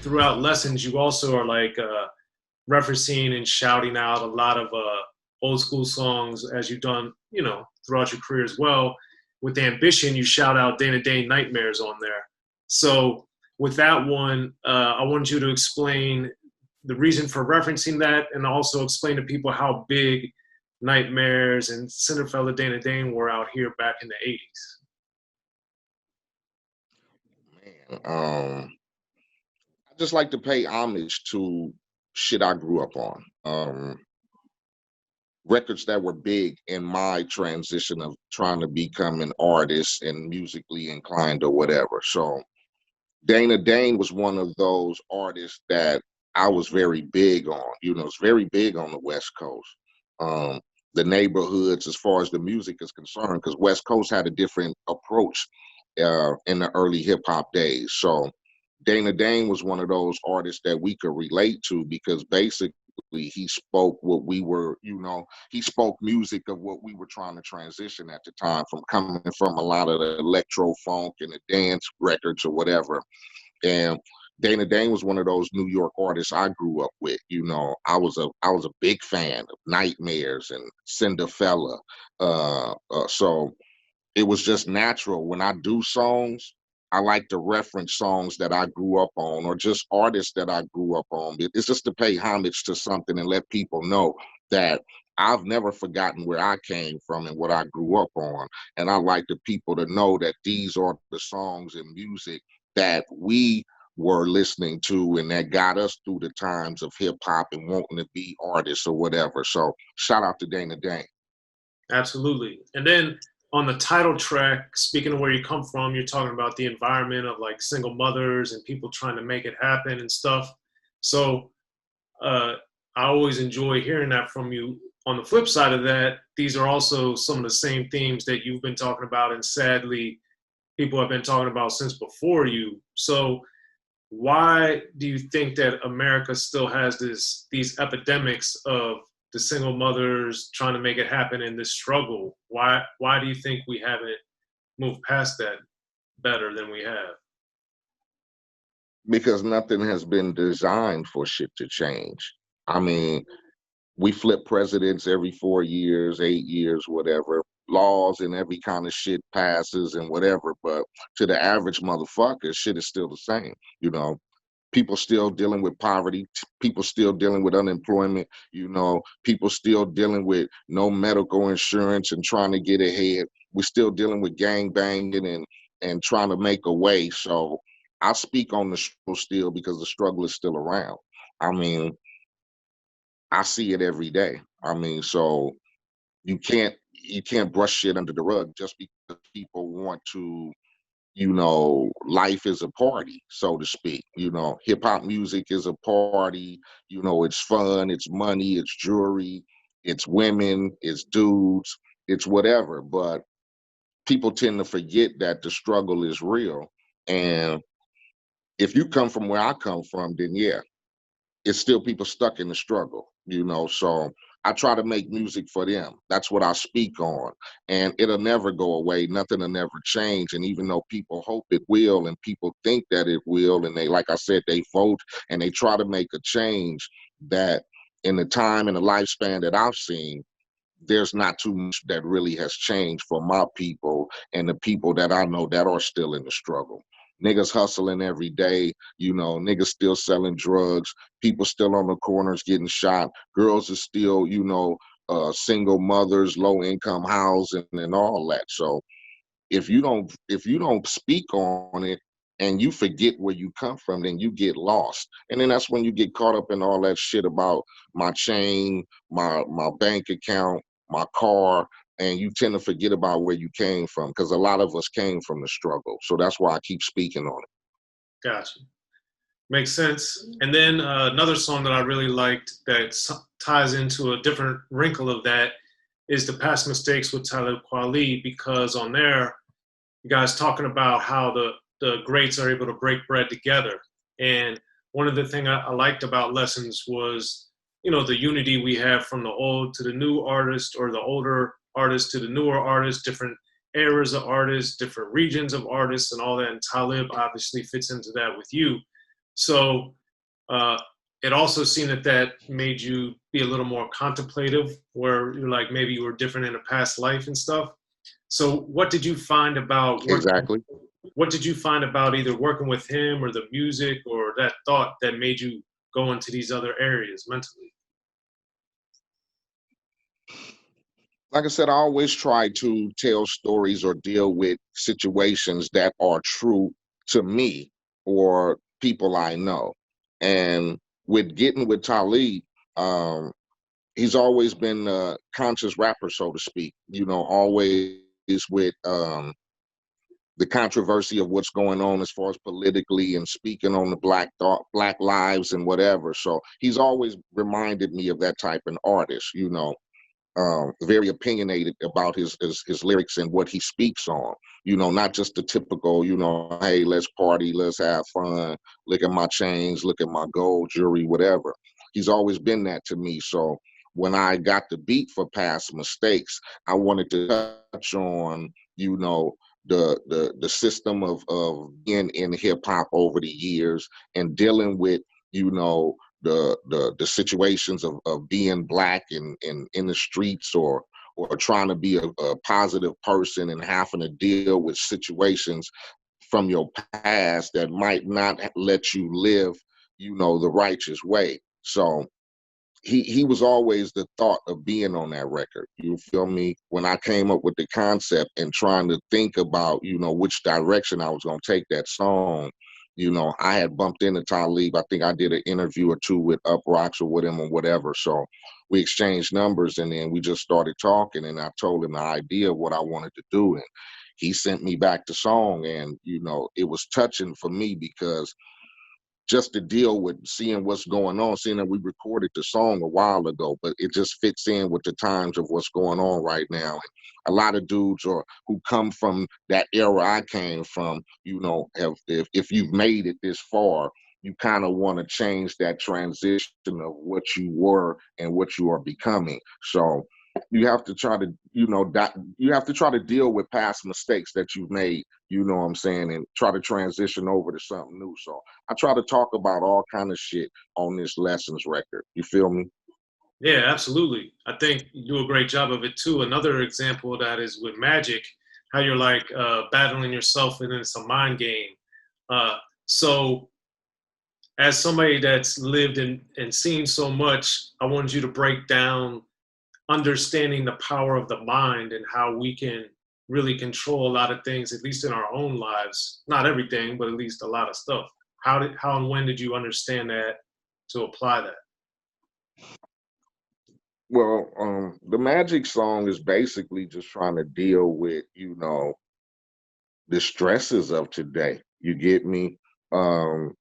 throughout lessons, you also are like referencing and shouting out a lot of old school songs as you've done, you know, throughout your career as well. With Ambition, you shout out Dane Nightmares on there. So with that one, I wanted you to explain the reason for referencing that, and also explain to people how big Nightmares and Cinderfella Dane were out here back in the 80s. Man, I just like to pay homage to shit I grew up on. Records that were big in my transition of trying to become an artist and musically inclined or whatever. So Dane was one of those artists that I was very big on. You know, it's very big on the West Coast. The neighborhoods, as far as the music is concerned, because West Coast had a different approach in the early hip hop days. So Dane was one of those artists that we could relate to, because basically he spoke what we were, you know, he spoke music of what we were trying to transition at the time, from coming from a lot of the electro funk and the dance records or whatever. And Dane was one of those New York artists I grew up with. You know, I was a big fan of Nightmares and Cinderfella. So it was just natural when I do songs. I like to reference songs that I grew up on, or just artists that I grew up on. It's just to pay homage to something and let people know that I've never forgotten where I came from and what I grew up on. And I like the people to know that these are the songs and music that we were listening to and that got us through the times of hip hop and wanting to be artists or whatever. So shout out to Dane. Absolutely. And then on the title track, speaking of where you come from, you're talking about the environment of like single mothers and people trying to make it happen and stuff. So I always enjoy hearing that from you. On the flip side of that, these are also some of the same themes that you've been talking about, and sadly, people have been talking about since before you. So why do you think that America still has these epidemics of the single mothers trying to make it happen in this struggle? Why do you think we haven't moved past that better than we have? Because nothing has been designed for shit to change. I mean, we flip presidents every 4 years, 8 years, whatever. Laws and every kind of shit passes and whatever. But to the average motherfucker, shit is still the same. You know, people still dealing with poverty, people still dealing with unemployment, you know, people still dealing with no medical insurance and trying to get ahead. We're still dealing with gang banging and trying to make a way. So I speak on the struggle still because the struggle is still around. I mean, I see it every day. I mean, so you can't brush shit under the rug just because people want to, you know, life is a party, so to speak. You know, hip hop music is a party. You know, it's fun, it's money, it's jewelry, it's women, it's dudes, it's whatever. But people tend to forget that the struggle is real. And if you come from where I come from, then yeah, it's still people stuck in the struggle, you know. So I try to make music for them. That's what I speak on. And it'll never go away. Nothing will never change. And even though people hope it will and people think that it will, and they, like I said, they vote and they try to make a change, that in the time and the lifespan that I've seen, there's not too much that really has changed for my people and the people that I know that are still in the struggle. Niggas hustling every day, you know, niggas still selling drugs, people still on the corners getting shot, girls are still, you know, single mothers, low income housing and all that. So if you don't speak on it and you forget where you come from, then you get lost. And then that's when you get caught up in all that shit about my chain, my bank account, my car, and you tend to forget about where you came from, because a lot of us came from the struggle. So that's why I keep speaking on it. Gotcha. Makes sense. And then another song that I really liked that ties into a different wrinkle of that is the Past Mistakes with Talib Kweli, because on there, you guys talking about how the greats are able to break bread together. And one of the things I liked about Lessons was, you know, the unity we have from the old to the new artist, or the older artist to the newer artist, different eras of artists, different regions of artists and all that. And Talib obviously fits into that with you. So it also seemed that made you be a little more contemplative, where you're like maybe you were different in a past life and stuff. So what did you find about working? Exactly. What did you find about either working with him or the music or that thought that made you go into these other areas mentally? Like I said, I always try to tell stories or deal with situations that are true to me or people I know. And with getting with Talib, um, he's always been a conscious rapper, so to speak, always with the controversy of what's going on as far as politically and speaking on the black thought, black lives and whatever. So he's always reminded me of that type of artist, very opinionated about his lyrics and what he speaks on. Not just the typical, hey, let's party, let's have fun, look at my chains, look at my gold jewelry, whatever. He's always been that to me. So when I got the beat for Past Mistakes, I wanted to touch on, the system of being in hip hop over the years and dealing with, the situations of being black in the streets or trying to be a positive person and having to deal with situations from your past that might not let you live, the righteous way. So he was always the thought of being on that record. You feel me? When I came up with the concept and trying to think about, which direction I was gonna take that song, I had bumped into Talib. I think I did an interview or two with Up Rocks or with him or whatever. So we exchanged numbers and then we just started talking and I told him the idea of what I wanted to do. And he sent me back the song and, it was touching for me because just to deal with seeing what's going on, seeing that we recorded the song a while ago, but it just fits in with the times of what's going on right now. A lot of dudes who come from that era I came from, if you've made it this far, you kind of want to change that transition of what you were and what you are becoming. So you have to try to, you have to try to deal with past mistakes that you've made, you know what I'm saying, and try to transition over to something new. So I try to talk about all kind of shit on this Lessons record. You feel me? Yeah, absolutely. I think you do a great job of it too. Another example of that is with Magic, how you're like battling yourself and it's a mind game. So as somebody that's lived and seen so much, I wanted you to break down understanding the power of the mind and how we can really control a lot of things, at least in our own lives. Not everything, but at least a lot of stuff. How and when did you understand that to apply that? Well, the Magic song is basically just trying to deal with, the stresses of today. You get me? Um,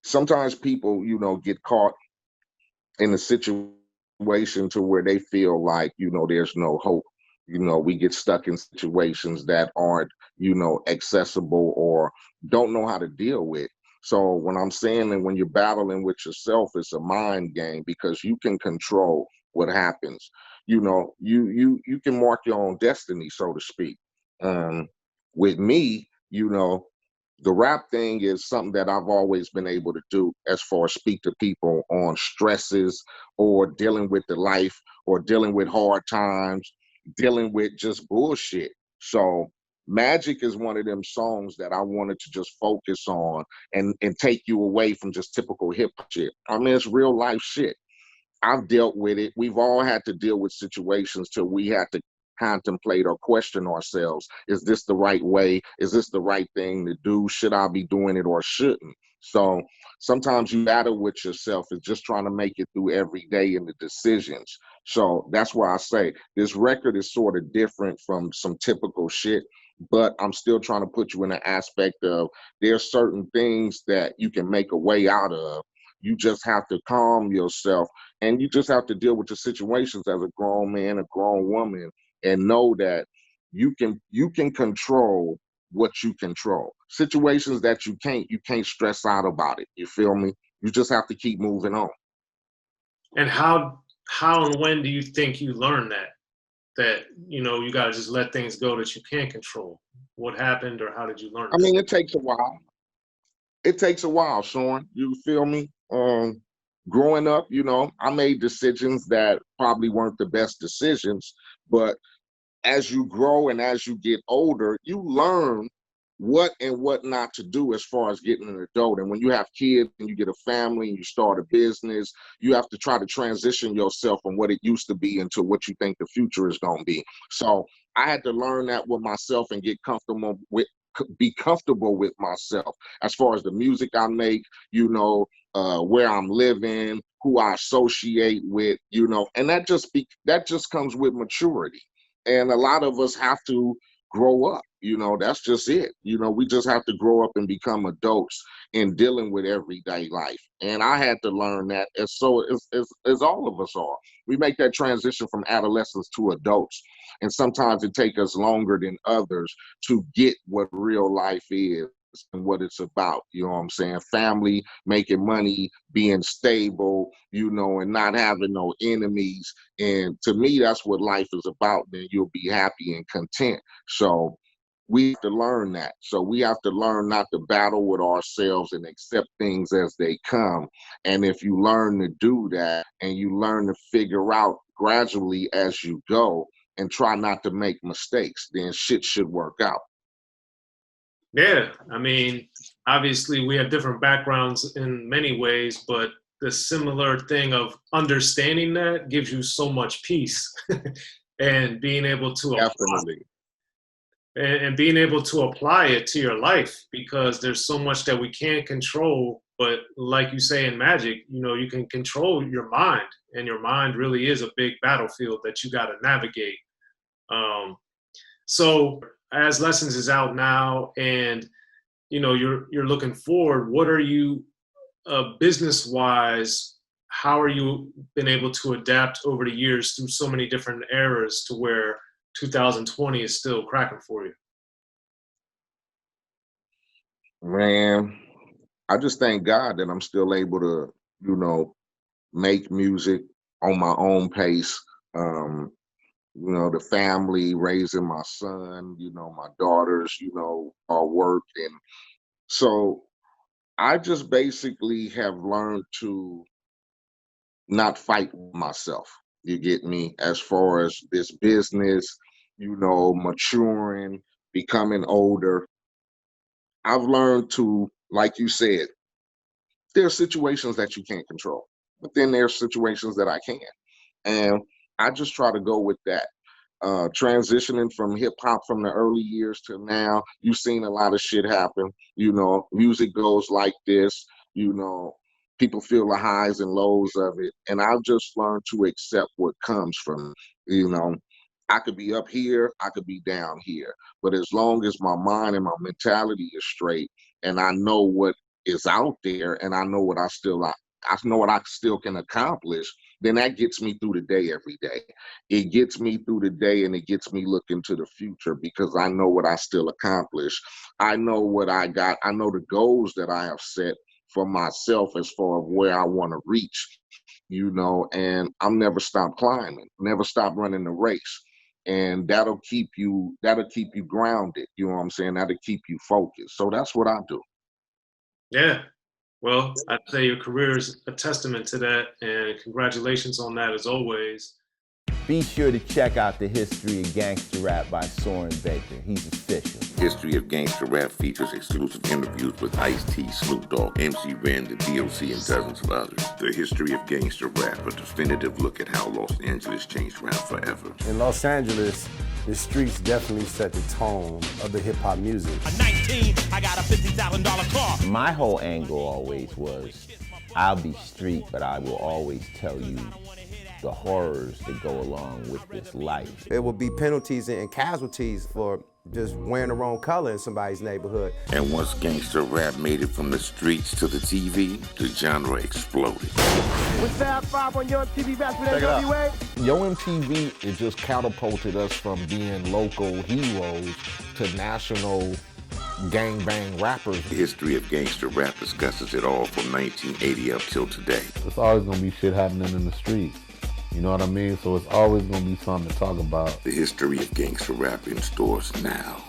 Sometimes people, get caught in a situation to where they feel like, there's no hope. We get stuck in situations that aren't, accessible or don't know how to deal with. So when I'm saying that when you're battling with yourself, it's a mind game because you can control what happens. You can mark your own destiny, so to speak. Um, with me, the rap thing is something that I've always been able to do as far as speak to people on stresses or dealing with the life or dealing with hard times, dealing with just bullshit. So Magic is one of them songs that I wanted to just focus on and take you away from just typical hip hop shit. I mean, it's real life shit. I've dealt with it. We've all had to deal with situations till we had to contemplate or question ourselves. Is this the right way? Is this the right thing to do? Should I be doing it or shouldn't? So sometimes you battle with yourself is just trying to make it through every day in the decisions. So that's why I say this record is sort of different from some typical shit, but I'm still trying to put you in the aspect of there's certain things that you can make a way out of. You just have to calm yourself and you just have to deal with the situations as a grown man, a grown woman, and know that you can control what you control. Situations that you can't stress out about it. You feel me? You just have to keep moving on. And how and when do you think you learned that you got to just let things go that you can't control? What happened or how did you learn I that? mean, it takes a while. it takes a while, Soren. You feel me? Growing up, I made decisions that probably weren't the best decisions, but as you grow and as you get older, you learn what and what not to do as far as getting an adult. And when you have kids and you get a family and you start a business, you have to try to transition yourself from what it used to be into what you think the future is going to be. So I had to learn that with myself and be comfortable with myself as far as the music I make, where I'm living, who I associate with, and that just comes with maturity. And a lot of us have to grow up, that's just it. We just have to grow up and become adults in dealing with everyday life. And I had to learn that as all of us are. We make that transition from adolescents to adults. And sometimes it takes us longer than others to get what real life is and what it's about. You know what I'm saying? Family, making money, being stable, and not having no enemies. And to me, that's what life is about. Then you'll be happy and content. So we have to learn that. So we have to learn not to battle with ourselves and accept things as they come. And if you learn to do that and you learn to figure out gradually as you go and try not to make mistakes, then shit should work out. Yeah, I mean, obviously we have different backgrounds in many ways, but the similar thing of understanding that gives you so much peace and being able to Definitely. and being able to apply it to your life, because there's so much that we can't control. But like you say in magic, you can control your mind, and your mind really is a big battlefield that you got to navigate. So as Lessons is out now, and you're looking forward, what are you business wise, how are you been able to adapt over the years through so many different eras to where 2020 is still cracking for you? Man, I just thank God that I'm still able to, make music on my own pace. The family, raising my son, my daughters, our work. And so I just basically have learned to not fight myself. You get me? As far as this business, maturing, becoming older, I've learned to, like you said, there are situations that you can't control, but then there are situations that I can. And I just try to go with that. Transitioning from hip hop from the early years to now, you've seen a lot of shit happen. Music goes like this, people feel the highs and lows of it. And I've just learned to accept what comes from it. I could be up here, I could be down here. But as long as my mind and my mentality is straight and I know what is out there and I know what I know what I still can accomplish, then that gets me through the day every day. It gets me through the day and it gets me looking to the future because I know what I still accomplish. I know what I got. I know the goals that I have set for myself as far as where I want to reach, and I'm never stop climbing, never stop running the race. And that'll keep you grounded. You know what I'm saying? That'll keep you focused. So that's what I do. Yeah. Well, I'd say your career is a testament to that, and congratulations on that as always. Be sure to check out the History of Gangster Rap by Soren Baker. He's official. History of Gangster Rap features exclusive interviews with Eiht, Snoop Dogg, MC Ren, the D.O.C, and dozens of others. The History of Gangster Rap, a definitive look at how Los Angeles changed rap forever. In Los Angeles, the streets definitely set the tone of the hip-hop music. At 19, I got a $50,000 car. My whole angle always was, I'll be street, but I will always tell you the horrors that go along with this life. There will be penalties and casualties for just wearing the wrong color in somebody's neighborhood. And once gangster rap made it from the streets to the TV, the genre exploded. With Fab 5 on Yo MTV Raps with NWA. Yo MTV, it just catapulted us from being local heroes to national gangbang rappers. The History of Gangster Rap discusses it all from 1980 up till today. It's always gonna be shit happening in the streets. You know what I mean? So it's always gonna be something to talk about. The History of Gangster Rap in stores now.